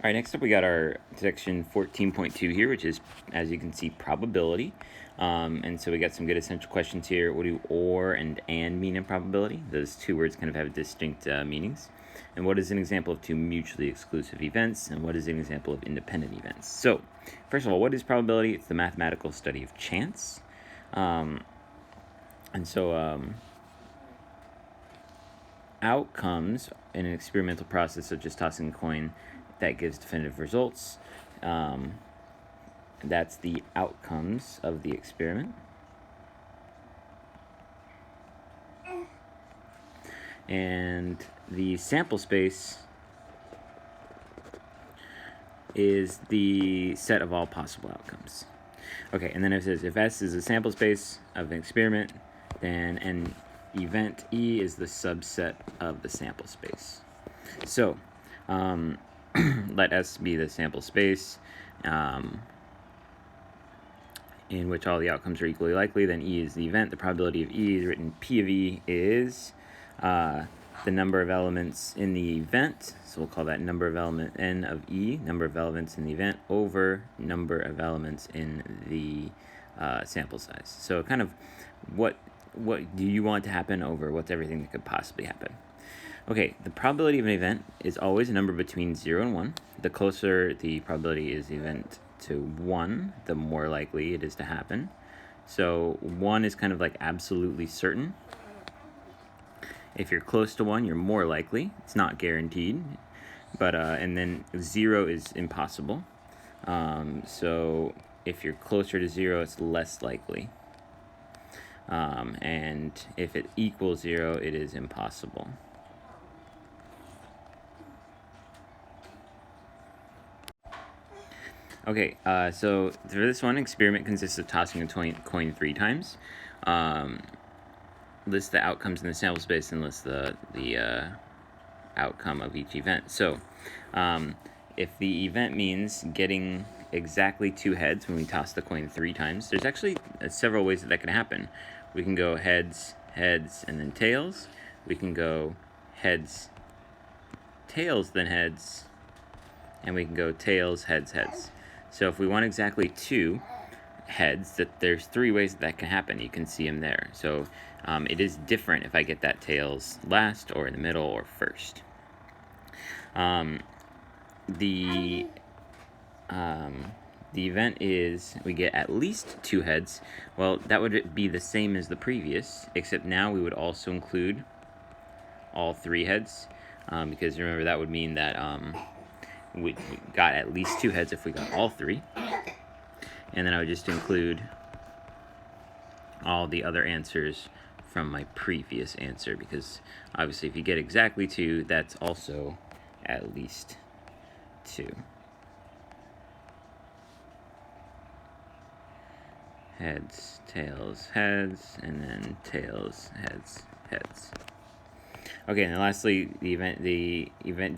All right, next up we got our section 14.2 here, which is, as you can see, probability. And so we got some good essential questions here. What do or and mean in probability? Those two words kind of have distinct meanings. And what is an example of two mutually exclusive events? And what is an example of independent events? So, first of all, what is probability? It's the mathematical study of chance. Outcomes in an experimental process such as tossing a coin that gives definitive results. That's the outcomes of the experiment. And the sample space is the set of all possible outcomes. Okay, and then it says if S is a sample space of an experiment, then an event E is the subset of the sample space. So, let S be the sample space in which all the outcomes are equally likely, then E is the event. The probability of E is written P of E is the number of elements in the event, so we'll call that number of element N of E, number of elements in the event, over number of elements in the sample size. So kind of what do you want to happen over what's everything that could possibly happen. Okay, the probability of an event is always a number between 0 and 1. The closer the probability is the event to 1, the more likely it is to happen. So 1 is kind of like absolutely certain. If you're close to 1, you're more likely. It's not guaranteed. But and then 0 is impossible. So if you're closer to 0, it's less likely. And if it equals 0, it is impossible. Okay, so for this one, experiment consists of tossing a coin 3 times. List the outcomes in the sample space and list the outcome of each event. So, if the event means getting exactly 2 heads when we toss the coin 3 times, there's actually several ways that can happen. We can go heads, heads, and then tails. We can go heads, tails, then heads, and we can go tails, heads, heads. So if we want exactly 2 heads, that there's 3 ways that can happen. You can see them there. So it is different if I get that tails last or in the middle or first. The event is we get at least 2 heads. Well, that would be the same as the previous, except now we would also include all 3 heads, because remember that would mean that we got at least 2 heads if we got all 3. And then I would just include all the other answers from my previous answer, because obviously if you get exactly 2, that's also at least 2. Heads, tails, heads, and then tails, heads, heads. Okay, and then lastly, the event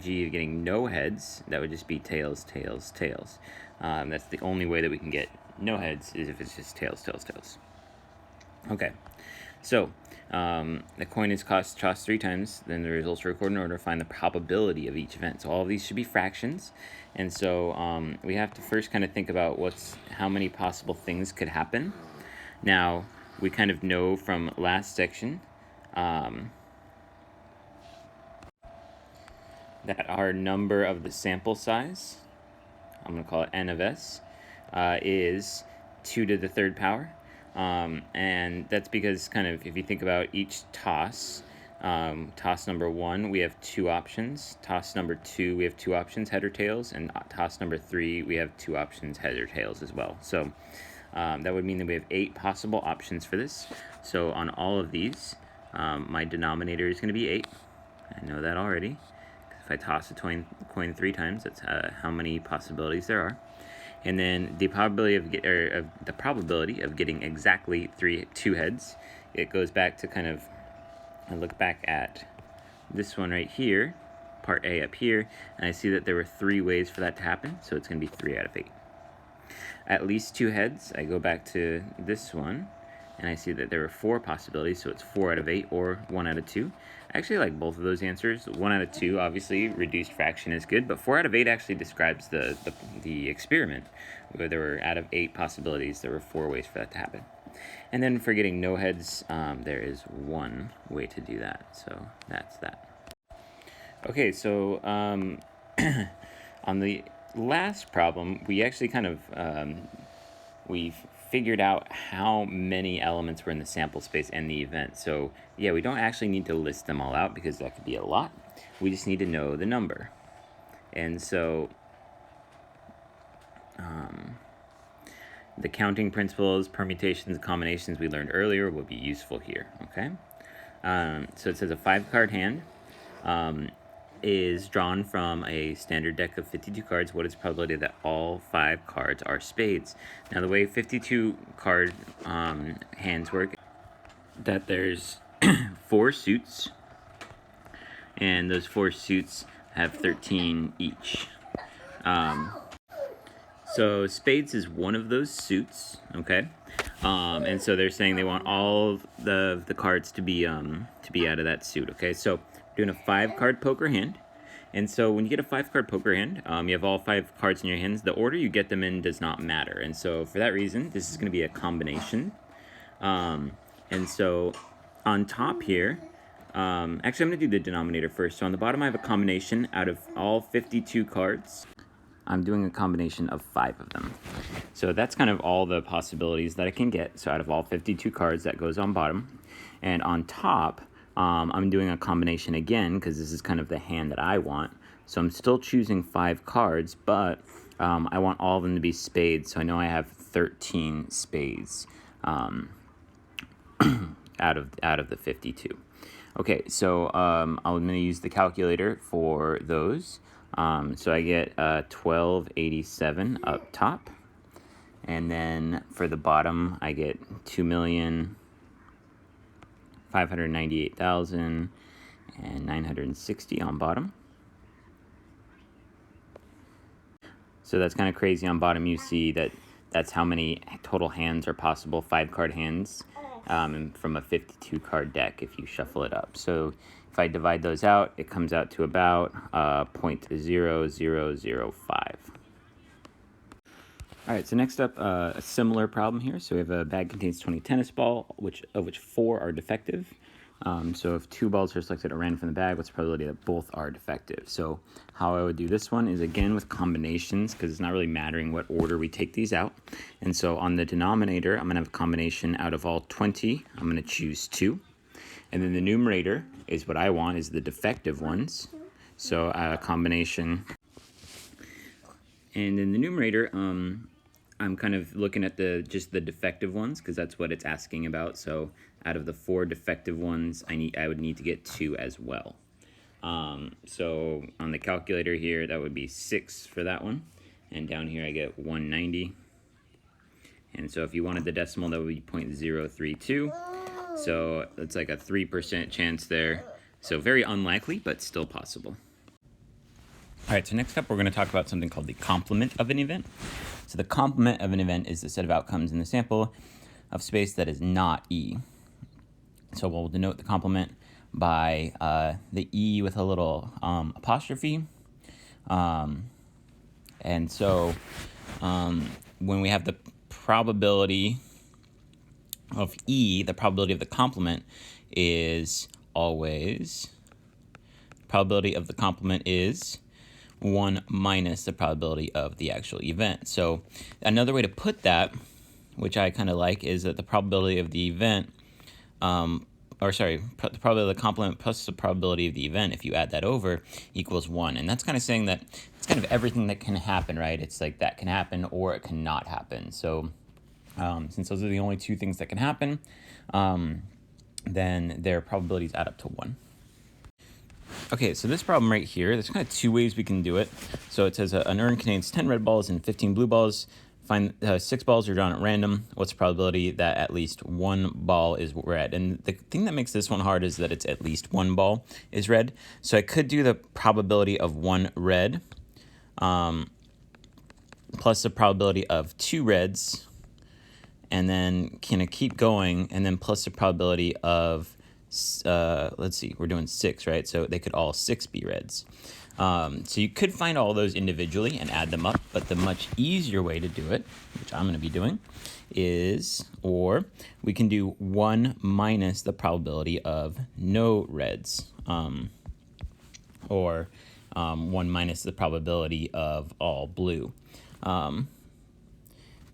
G of getting no heads, that would just be tails, tails, tails. That's the only way that we can get no heads, is if it's just tails, tails, tails. Okay, so the coin is tossed 3 times, then the results are recorded in order to find the probability of each event. So all of these should be fractions, and so we have to first kind of think about how many possible things could happen. Now, we kind of know from last section that our number of the sample size, I'm going to call it n of s, is 2 to the 3rd power. And that's because kind of if you think about each toss, toss number 1, we have 2 options. Toss number 2, we have 2 options, head or tails. And toss number 3, we have 2 options, head or tails as well. So that would mean that we have 8 possible options for this. So on all of these, my denominator is going to be 8. I know that already. If I toss a coin 3 times, that's how many possibilities there are. And then the probability of getting exactly 2 heads, it goes back to kind of, I look back at this one right here, part A up here, and I see that there were 3 ways for that to happen, so it's going to be 3 out of 8. At least 2 heads, I go back to this one, and I see that there are 4 possibilities, so it's 4 out of 8 or 1 out of 2. I actually like both of those answers. 1 out of 2, obviously, reduced fraction is good, but 4 out of 8 actually describes the experiment, where there were, out of 8 possibilities, there were 4 ways for that to happen. And then for getting no heads, there is 1 way to do that, so that's that. Okay, so on the last problem, we actually kind of, we've figured out how many elements were in the sample space and the event. So yeah, we don't actually need to list them all out because that could be a lot. We just need to know the number. And so the counting principles, permutations, combinations we learned earlier will be useful here, okay? So it says a 5-card hand is drawn from a standard deck of 52 cards. What is the probability that all 5 cards are spades? Now, the way 52 card hands work, that there's 4 suits, and those 4 suits have 13 each. So spades is one of those suits, okay? And so they're saying they want all the cards to be out of that suit, okay? So doing a 5-card poker hand. And so when you get a 5-card poker hand, you have all 5 cards in your hands. The order you get them in does not matter. And so for that reason, this is going to be a combination. And so on top here, actually I'm going to do the denominator first. So on the bottom I have a combination out of all 52 cards. I'm doing a combination of 5 of them. So that's kind of all the possibilities that I can get. So out of all 52 cards, that goes on bottom. And on top, I'm doing a combination again, because this is kind of the hand that I want. So I'm still choosing 5 cards, but I want all of them to be spades. So I know I have 13 spades out of the 52. Okay, so I'm going to use the calculator for those. So I get 1287 up top, and then for the bottom I get 2,598,960 on bottom. So that's kind of crazy. On bottom you see that that's how many total hands are possible, 5-card hands, from a 52-card deck if you shuffle it up. So if I divide those out, it comes out to about 0.0005. All right, so next up, a similar problem here. So we have a bag contains 20 tennis balls, of which 4 are defective. So if 2 balls are selected at random from the bag, what's the probability that both are defective? So how I would do this one is, again, with combinations, because it's not really mattering what order we take these out. And so on the denominator, I'm going to have a combination out of all 20. I'm going to choose 2. And then the numerator is what I want, is the defective ones. So a combination. And in the numerator, I'm kind of looking at just the defective ones, because that's what it's asking about. So out of the 4 defective ones, I would need to get 2 as well. So on the calculator here, that would be 6 for that one. And down here I get 190. And so if you wanted the decimal, that would be 0.032. So it's like a 3% chance there. So very unlikely, but still possible. All right, so next up we're going to talk about something called the complement of an event. So the complement of an event is the set of outcomes in the sample of space that is not E. So we'll denote the complement by the E with a little apostrophe. And so when we have the probability of E, the probability of the complement is always, probability of the complement is 1 minus the probability of the actual event. So another way to put that, which I kind of like, is that the probability of the event, the probability of the complement plus the probability of the event, if you add that over, equals 1. And that's kind of saying that it's kind of everything that can happen, right? It's like that can happen or it cannot happen. So since those are the only 2 things that can happen, then their probabilities add up to 1. Okay, so this problem right here, there's kind of 2 ways we can do it. So it says an urn contains 10 red balls and 15 blue balls. Find 6 balls are drawn at random. What's the probability that at least 1 ball is red? And the thing that makes this one hard is that it's at least 1 ball is red. So I could do the probability of 1 red plus the probability of 2 reds, and then kind of keep going, and then plus the probability of, let's see, we're doing 6, right? So they could all 6 be reds. So you could find all those individually and add them up, but the much easier way to do it, which I'm going to be doing, is, or we can do 1 minus the probability of no reds, or 1 minus the probability of all blue.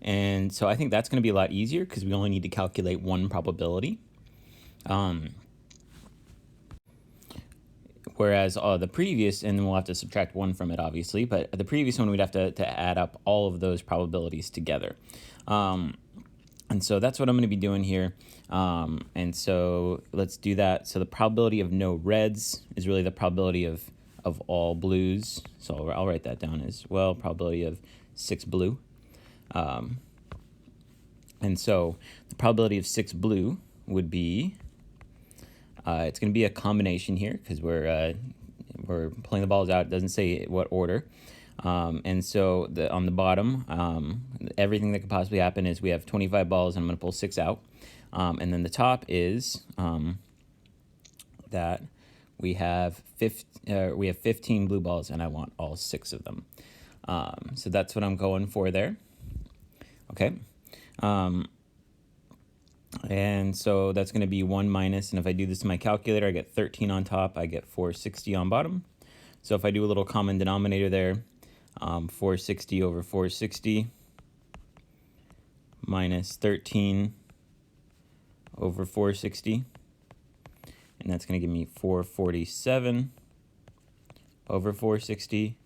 And so I think that's going to be a lot easier because we only need to calculate one probability. Whereas the previous, and then we'll have to subtract 1 from it, obviously, but the previous one we'd have to add up all of those probabilities together. And so that's what I'm going to be doing here. And so let's do that. So the probability of no reds is really the probability of all blues. So I'll write that down as well, probability of 6 blue. And so the probability of 6 blue would be, it's going to be a combination here because we're pulling the balls out. It doesn't say what order. And so on the bottom, everything that could possibly happen is we have 25 balls and I'm going to pull 6 out. And then the top is that we have 15 blue balls and I want all 6 of them. So that's what I'm going for there. Okay. And so that's going to be 1 minus, and if I do this in my calculator, I get 13 on top, I get 460 on bottom. So if I do a little common denominator there, 460 over 460 minus 13 over 460, and that's going to give me 447 over 460,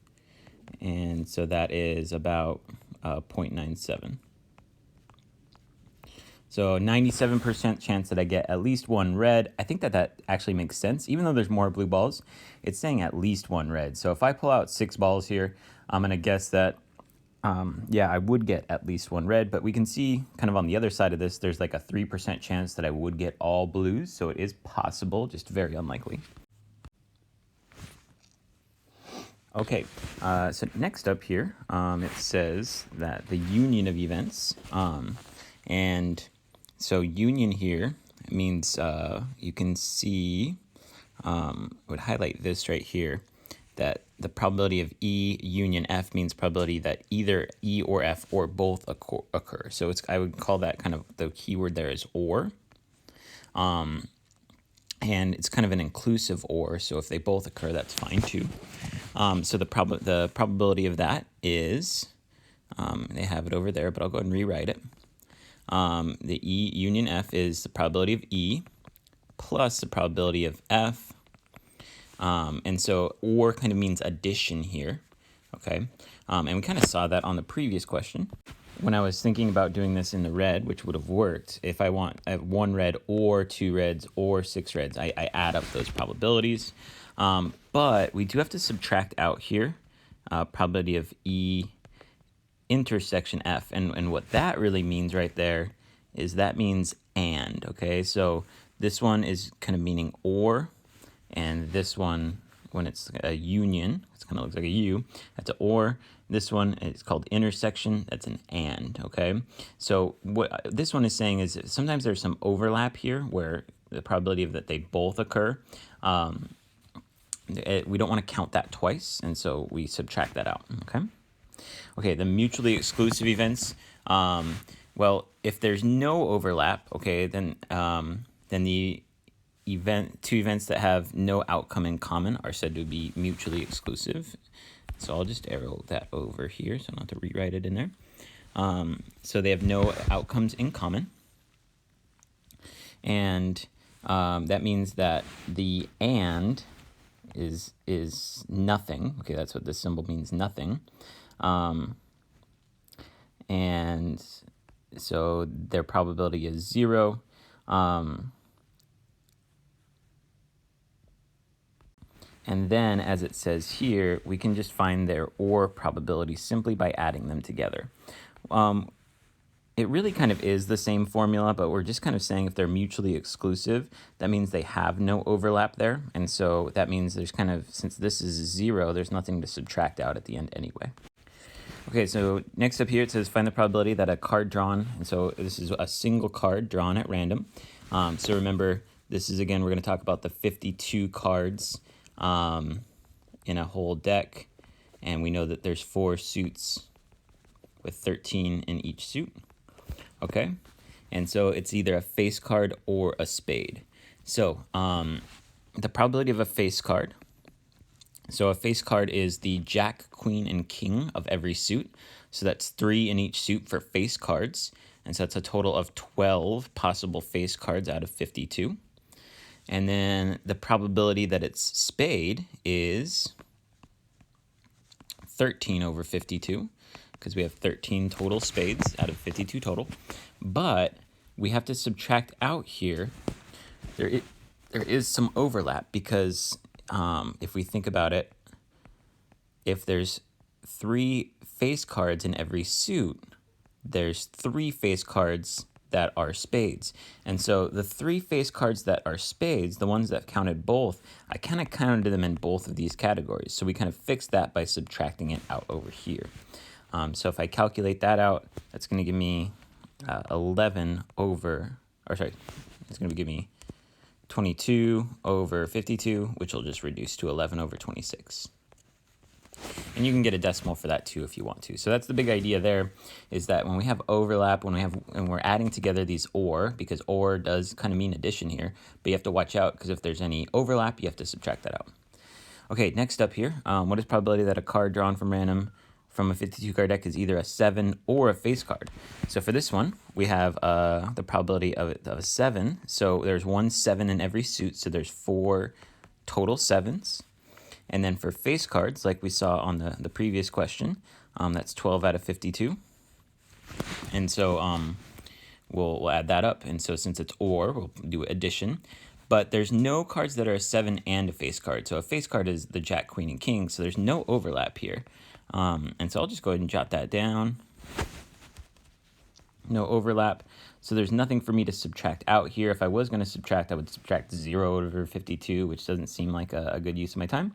and so that is about 0.97. So 97% chance that I get at least 1 red. I think that actually makes sense. Even though there's more blue balls, it's saying at least 1 red. So if I pull out 6 balls here, I'm going to guess that, yeah, I would get at least 1 red. But we can see kind of on the other side of this, there's like a 3% chance that I would get all blues. So it is possible, just very unlikely. Okay, so next up here, it says that the union of events, and so union here means you can see, would highlight this right here, that the probability of E union F means probability that either E or F or both occur. So I would call that kind of the keyword there is or. And it's kind of an inclusive or, so if they both occur, that's fine too. So the probability of that is, they have it over there, but I'll go ahead and rewrite it. The E union F is the probability of E plus the probability of F. And so or kind of means addition here, okay? And we kind of saw that on the previous question. When I was thinking about doing this in the red, which would have worked, if I have 1 red or 2 reds or 6 reds, I add up those probabilities. But we do have to subtract out here probability of E intersection F. And what that really means right there is that means and, okay? So this one is kind of meaning or, and this one, when it's a union, it kind of looks like a U, that's an or. This one is called intersection, that's an and, okay? So what this one is saying is sometimes there's some overlap here where the probability of that they both occur, we don't want to count that twice, and so we subtract that out, okay? Okay, the mutually exclusive events, well, if there's no overlap, okay, then the two events that have no outcome in common are said to be mutually exclusive. So I'll just arrow that over here so I don't have to rewrite it in there. So they have no outcomes in common. And that means that the and is nothing. Okay, that's what this symbol means, nothing. And so their probability is 0. And then, as it says here, we can just find their or probability simply by adding them together. It really kind of is the same formula, but we're just kind of saying if they're mutually exclusive, that means they have no overlap there. And so that means there's kind of, since this is 0, there's nothing to subtract out at the end anyway. Okay, so next up here it says find the probability that a card drawn, and so this is a single card drawn at random. So remember, this is again, we're going to talk about the 52 cards in a whole deck, and we know that there's 4 suits with 13 in each suit. Okay, and so it's either a face card or a spade. So the probability of a face card. So a face card is the jack, queen, and king of every suit. So that's 3 in each suit for face cards. And so that's a total of 12 possible face cards out of 52. And then the probability that it's spade is 13 over 52, because we have 13 total spades out of 52 total. But we have to subtract out here. There is some overlap, because if we think about it, if there's 3 face cards in every suit, there's 3 face cards that are spades. And so the 3 face cards that are spades, the ones that counted both, I kind of counted them in both of these categories. So we kind of fixed that by subtracting it out over here. So if I calculate that out, that's going to give me 11 over, or sorry, it's going to give me 22 over 52, which will just reduce to 11 over 26. And you can get a decimal for that too if you want to. So that's the big idea there, is that when we have overlap, when we're adding together these or, because or does kind of mean addition here, but you have to watch out, because if there's any overlap, you have to subtract that out. Okay, next up here, what is probability that a card drawn from random from a 52 card deck is either a 7 or a face card? So for this one, we have the probability of a 7. So there's 1 7 in every suit, so there's 4 total 7s. And then for face cards, like we saw on the previous question, that's 12 out of 52. And so we'll add that up. And so since it's or, we'll do addition. But there's no cards that are a 7 and a face card. So a face card is the jack, queen, and king. So there's no overlap here. And so I'll just go ahead and jot that down. No overlap. So there's nothing for me to subtract out here. If I was going to subtract, I would subtract 0 over 52, which doesn't seem like a good use of my time.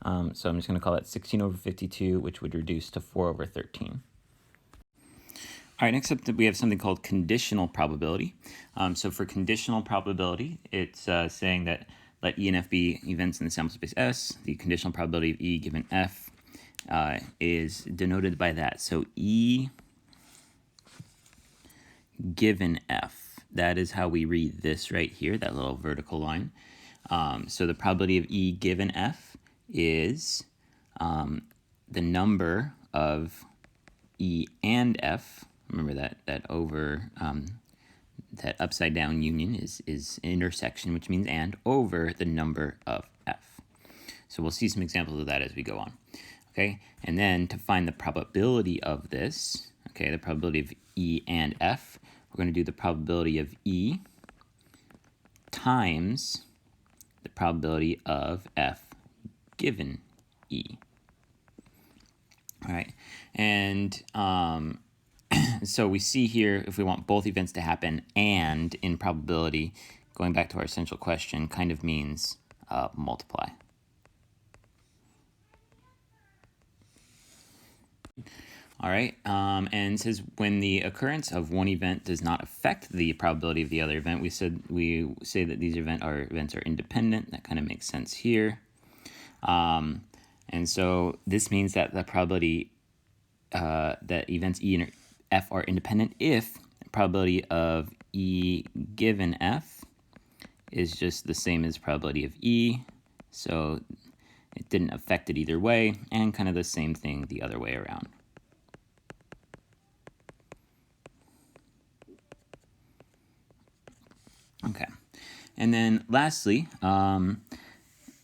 So I'm just going to call that 16 over 52, which would reduce to 4 over 13. All right, next up we have something called conditional probability. So for conditional probability, it's saying that let E and F be events in the sample space S. The conditional probability of E given F is denoted by that. So E given F, that is how we read this right here, that little vertical line. So the probability of E given F is the number of E and F. Remember that over that upside down union is intersection, which means and, over the number of F. So we'll see some examples of that as we go on. Okay, and then to find the probability of this, okay, the probability of E and F, we're going to do the probability of E times the probability of F given E. All right, and so we see here, if we want both events to happen, and in probability, going back to our essential question, kind of means multiply. All right, and it says when the occurrence of one event does not affect the probability of the other event, we say that these events are independent. That kind of makes sense here. And so this means that the probability that events E and F are independent if the probability of E given F is just the same as probability of E. So it didn't affect it either way, and kind of the same thing the other way around. Okay, and then lastly,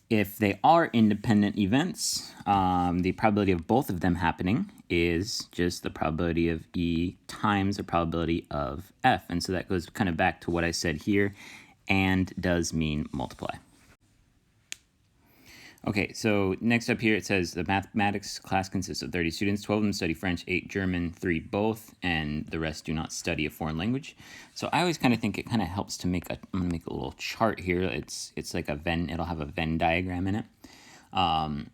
if they are independent events, the probability of both of them happening is just the probability of E times the probability of F. And so that goes kind of back to what I said here, and does mean multiply. Okay, so next up here it says the mathematics class consists of 30 students, 12 of them study French, 8 German, 3 both, and the rest do not study a foreign language. So I always kind of think it kind of helps to make I'm going to make a little chart here. It's like a Venn, it'll have a Venn diagram in it. And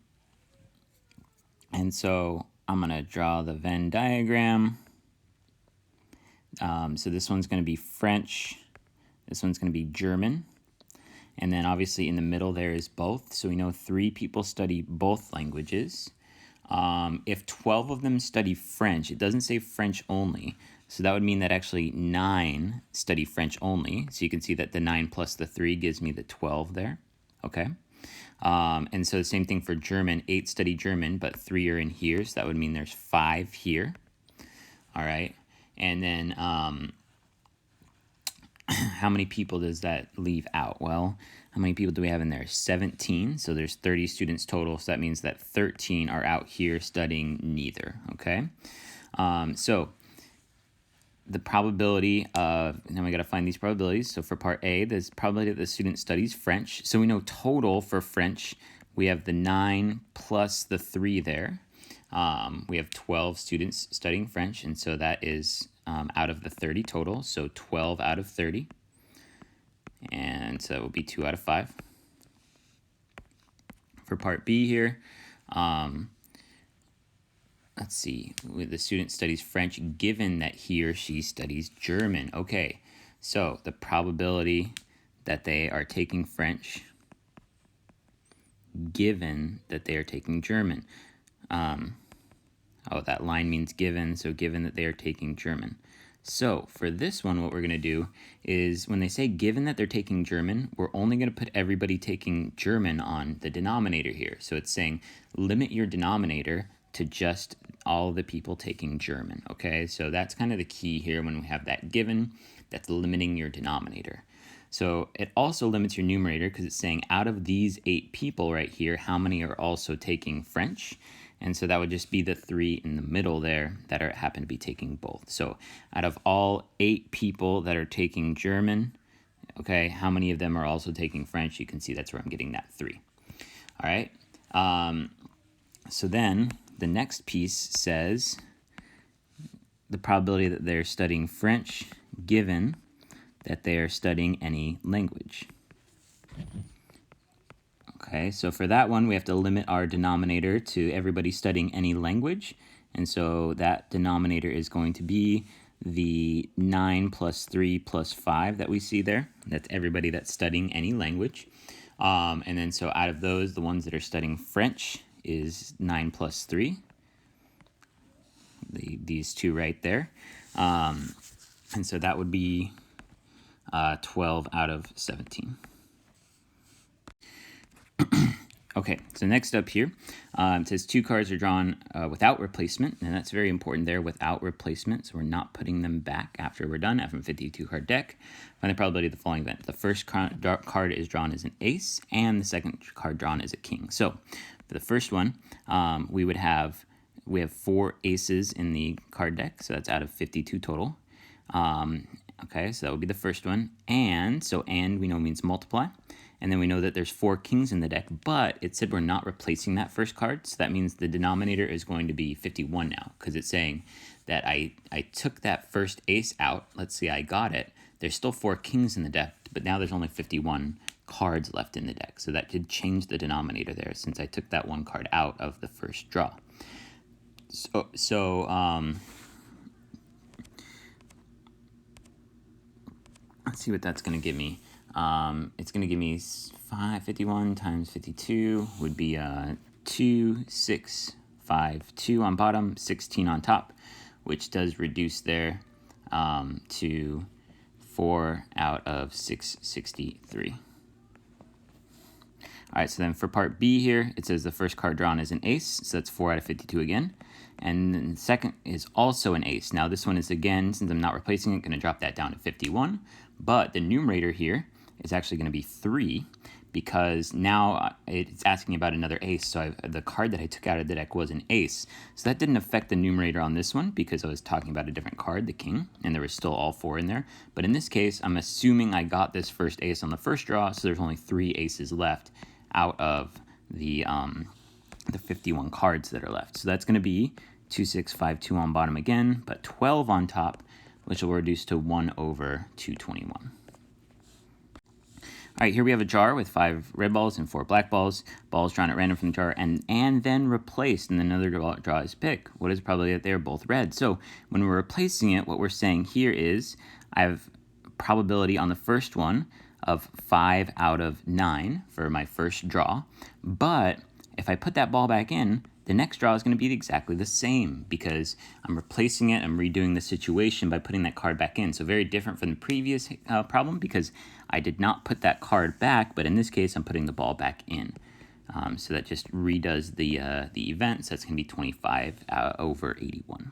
so I'm going to draw the Venn diagram. So this one's going to be French. This one's going to be German. And then obviously in the middle there is both. So we know 3 people study both languages. If 12 of them study French, it doesn't say French only. So that would mean that actually 9 study French only. So you can see that the 9 plus the 3 gives me the 12 there. Okay. And so the same thing for German. 8 study German, but 3 are in here. So that would mean there's 5 here. All right. And then how many people does that leave out? Well, how many people do we have in there? 17. So there's 30 students total. So that means that 13 are out here studying neither. Okay. So the probability of, now we got to find these probabilities. So for part A, there's probability that the student studies French. So we know total for French, we have the 9 plus the 3 there. We have 12 students studying French, and so that is out of the 30 total, so 12 out of 30. And so that will be 2 out of 5. For part B here, let's see, the student studies French given that he or she studies German. Okay, so the probability that they are taking French given that they are taking German. That line means given, so given that they are taking German. So for this one, what we're going to do is when they say given that they're taking German, we're only going to put everybody taking German on the denominator here. So it's saying limit your denominator to just all the people taking German, okay? So that's kind of the key here when we have that given, that's limiting your denominator. So it also limits your numerator because it's saying out of these 8 people right here, how many are also taking French? And so that would just be the 3 in the middle there that happen to be taking both. So out of all 8 people that are taking German, okay, how many of them are also taking French? You can see that's where I'm getting that 3. All right. So then the next piece says the probability that they're studying French given that they are studying any language. Okay, so for that one, we have to limit our denominator to everybody studying any language. And so that denominator is going to be the 9 plus 3 plus 5 that we see there. That's everybody that's studying any language. And then so out of those, the ones that are studying French is 9 plus 3. These 2 right there. And so that would be 12 out of 17. Okay, so next up here, it says 2 cards are drawn without replacement, and that's very important there, without replacement, so we're not putting them back after we're done, after a 52-card deck. Find the probability of the following event. The first card is drawn as an ace, and the second card drawn as a king. So for the first one, we have 4 aces in the card deck, so that's out of 52 total. Okay, so that would be the first one, and we know means multiply. And then we know that there's 4 kings in the deck, but it said we're not replacing that first card. So that means the denominator is going to be 51 now, because it's saying that I took that first ace out. Let's see, I got it. There's still 4 kings in the deck, but now there's only 51 cards left in the deck. So that did change the denominator there since I took that 1 card out of the first draw. Let's see what that's going to give me. It's going to give me 51 times 52 would be 2652 on bottom, 16 on top, which does reduce there to 4 out of 663. All right, so then for part B here, it says the first card drawn is an ace, so that's 4 out of 52 again. And then the second is also an ace. Now this one is, again, since I'm not replacing it, going to drop that down to 51. But the numerator here is actually going to be 3 because now it's asking about another ace. So the card that I took out of the deck was an ace. So that didn't affect the numerator on this one because I was talking about a different card, the king, and there was still all 4 in there. But in this case, I'm assuming I got this first ace on the first draw, so there's only 3 aces left out of the 51 cards that are left. So that's going to be 2652 on bottom again, but 12 on top, which will reduce to 1 over 221. All right, here we have a jar with 5 red balls and 4 black balls. Balls drawn at random from the jar and then replaced, and another draw is pick. What is probably that they're both red? So when we're replacing it, what we're saying here is I have probability on the first one of 5 out of 9 for my first draw. But if I put that ball back in, the next draw is going to be exactly the same because I'm replacing it. I'm redoing the situation by putting that card back in. So very different from the previous problem because I did not put that card back, but in this case, I'm putting the ball back in. So that just redoes the event. So that's going to be 25 over 81.